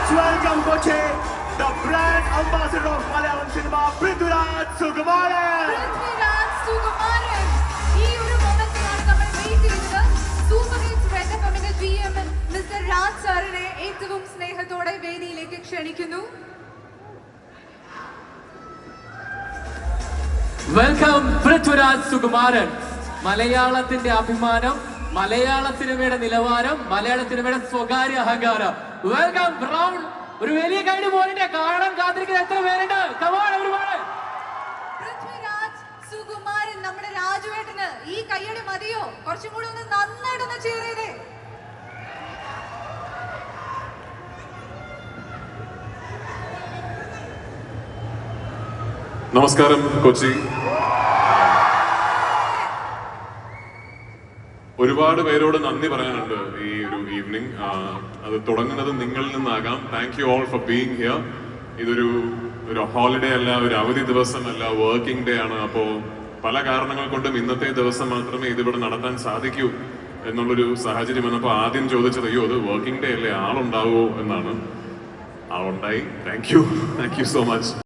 Let's welcome Kochi, the brand ambassador of Malayalam cinema, Prithviraj Sukumaran. Prithviraj Sukumaran. ഈ ഒരു മൊമെന്റിനാണ് നമ്മൾ wait ചെയ്തത്. Super hits red എഫ്എമ്മിന്റെ GM mister Raj സാറിനെ ഏറ്റവും സ്നേഹത്തോടെ വേദിയിലേക്ക് ക്ഷണിക്കുന്നു. വെൽക്കം പൃഥ്വിരാജ് സുകുമാരൻ. മലയാളത്തിന്റെ അഭിമാനം, മലയാള സിനിമയുടെ നിലവാരം, മലയാള സിനിമയുടെ സ്വകാര്യ അഹങ്കാരം. Welcome round. ഒരു വലിയ കൈഡ് പോലിന്റെ കാണാൻ കാത്തിരിക്കുന്ന എത്ര പേരുണ്ട്? Come on everybody. പൃഥ്വിരാജ് സുകുമാരൻ, നമ്മുടെ രാജുവേട്ടന് ഈ കയ്യടി മതിയോ? കുറച്ചും കൂടി ഒന്ന് നന്നായിട്ടൊന്ന് ചേരേതേ. നമസ്കാരം കൊച്ചി. ഒരുപാട് പേരോട് നന്ദി പറയാനുണ്ട് ഈ ഒരു ഈവനിങ്. അത് തുടങ്ങുന്നത് നിങ്ങളിൽ നിന്നാകാം. Thank you all for being here. ഇതൊരു ഹോളിഡേ അല്ല, ഒരു അവധി ദിവസമല്ല, വർക്കിംഗ് ഡേ ആണ്. അപ്പോൾ പല കാരണങ്ങൾ കൊണ്ടും ഇന്നത്തെ ദിവസം മാത്രമേ ഇതിവിടെ നടത്താൻ സാധിക്കൂ എന്നുള്ളൊരു സാഹചര്യം വന്നപ്പോൾ ആദ്യം ചോദിച്ചത്, അയ്യോ അത് വർക്കിംഗ് ഡേ അല്ലേ, ആളുണ്ടാവുമോ എന്നാണ്. ആളുണ്ടായി. Thank you so much.